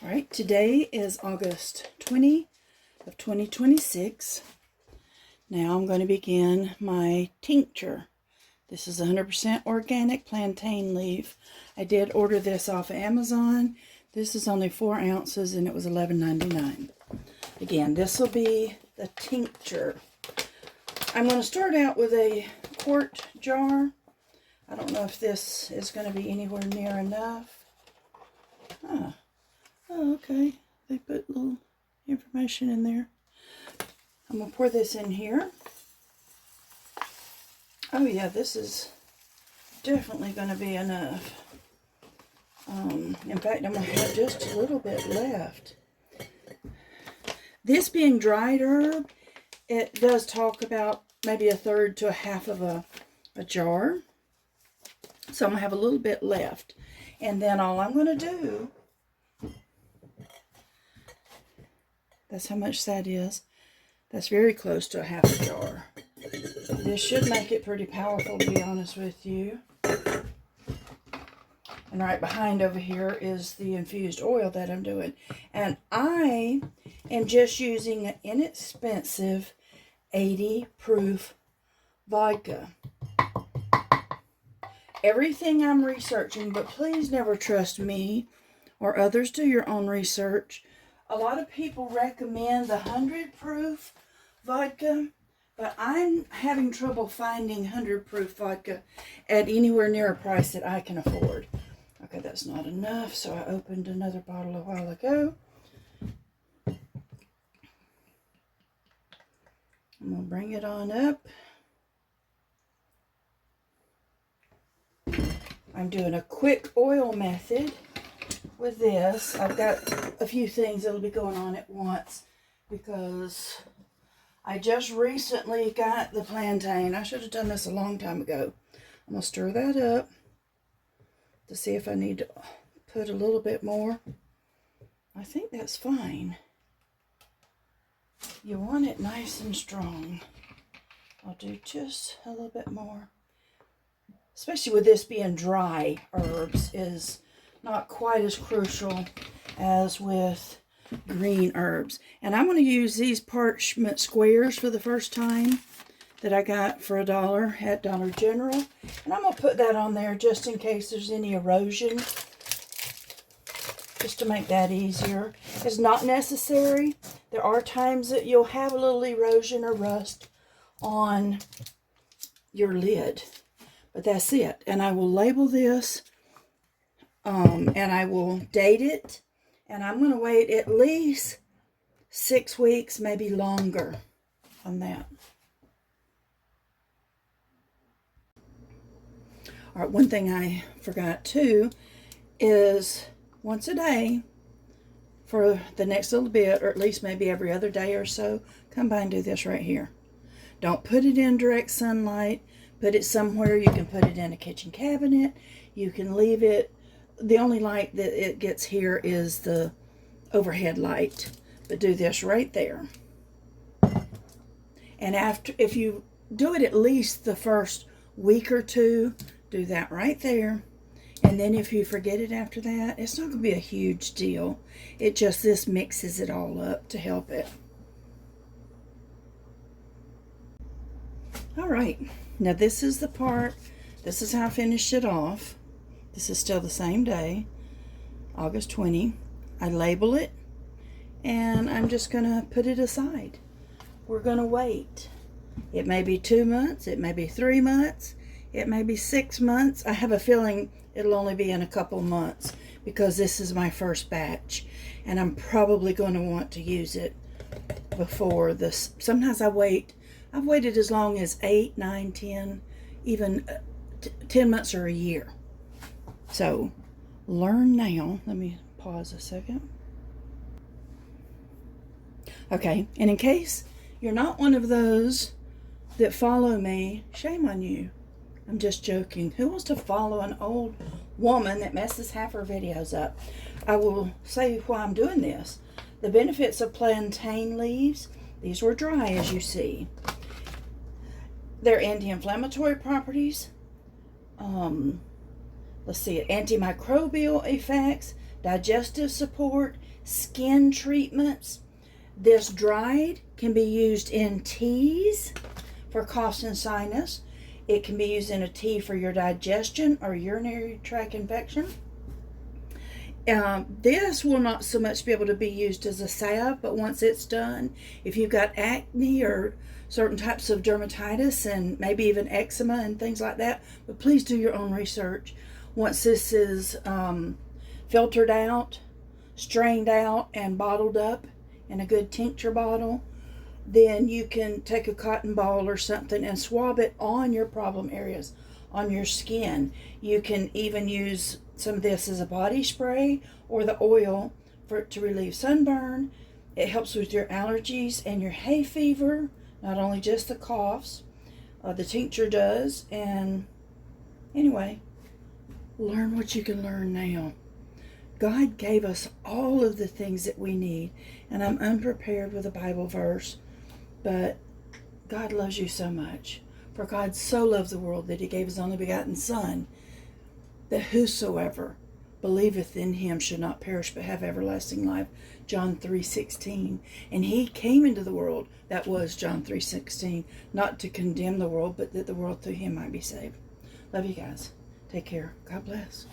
All right, today is August 20 of 2026. Now I'm going to begin my tincture. This is 100% organic plantain leaf. I did order this off of Amazon. This is only 4 ounces and it was $11.99. Again, this will be the tincture. I'm going to start out with a quart jar. I don't know if this is going to be anywhere near enough. Oh, okay. They put little information in there. I'm going to pour this in here. Oh yeah, this is definitely going to be enough. In fact, I'm going to have just a little bit left. This being dried herb, it does talk about maybe 1/3 to 1/2 of a jar. So I'm going to have a little bit left. And then all I'm going to do, that's how much that is. That's very close to 1/2 a jar. This should make it pretty powerful, to be honest with you. And right behind over here is the infused oil that I'm doing. And I am just using an inexpensive 80 proof vodka. Everything I'm researching, but please never trust me or others. Do your own research. A lot of people recommend the 100 proof vodka, but I'm having trouble finding 100 proof vodka at anywhere near a price that I can afford. Okay, that's not enough, so I opened another bottle a while ago. I'm going to bring it on up. I'm doing a quick oil method with this. I've got a few things that'll be going on at once because I just recently got the plantain. I should have done this a long time ago. I'm going to stir that up to see if I need to put a little bit more. I think that's fine. You want it nice and strong. I'll do just a little bit more. Especially with this being dry herbs, is not quite as crucial as with green herbs. And I'm going to use these parchment squares for the first time that I got for $1 at Dollar General. And I'm going to put that on there just in case there's any erosion, just to make that easier. It's not necessary. There are times that you'll have a little erosion or rust on your lid. But that's it. And I will label this and I will date it. And I'm going to wait at least 6 weeks, maybe longer on that. All right, one thing I forgot too is once a day for the next little bit, or at least maybe every other day or so, come by and do this right here. Don't put it in direct sunlight. Put it somewhere. You can put it in a kitchen cabinet. You can leave it. The only light that it gets here is the overhead light. But do this right there. And if you do it at least the first week or two, do that right there. And then if you forget it after that, it's not going to be a huge deal. This mixes it all up to help it. All right. Now this is the part, this is how I finished it off. This is still the same day, August 20. I label it, and I'm just going to put it aside. We're going to wait. It may be 2 months, it may be 3 months, it may be 6 months. I have a feeling it'll only be in a couple months because this is my first batch, and I'm probably going to want to use it before this. Sometimes I've waited as long as 8, 9, 10, even 10 months or a year. So, learn now. Let me pause a second. Okay, and in case you're not one of those that follow me, shame on you. I'm just joking. Who wants to follow an old woman that messes half her videos up? I will say why I'm doing this. The benefits of plantain leaves. These were dry, as you see. Their anti-inflammatory properties, let's see, antimicrobial effects, digestive support, skin treatments. This dried can be used in teas for coughs and sinus. It can be used in a tea for your digestion or urinary tract infection. This will not so much be able to be used as a salve, but once it's done, if you've got acne or certain types of dermatitis and maybe even eczema and things like that, but please do your own research. Once this is filtered out, strained out, and bottled up in a good tincture bottle, then you can take a cotton ball or something and swab it on your problem areas, on your skin. You can even use some of this as a body spray or the oil to relieve sunburn. It helps with your allergies and your hay fever, not only just the coughs. The tincture does. And anyway, learn what you can learn now. God gave us all of the things that we need, and I'm unprepared with a Bible verse, but God loves you so much. For God so loved the world that he gave his only begotten Son, that whosoever believeth in him should not perish but have everlasting life. John 3:16. And he came into the world, that was John 3:16, not to condemn the world, but that the world through him might be saved. Love you guys. Take care. God bless.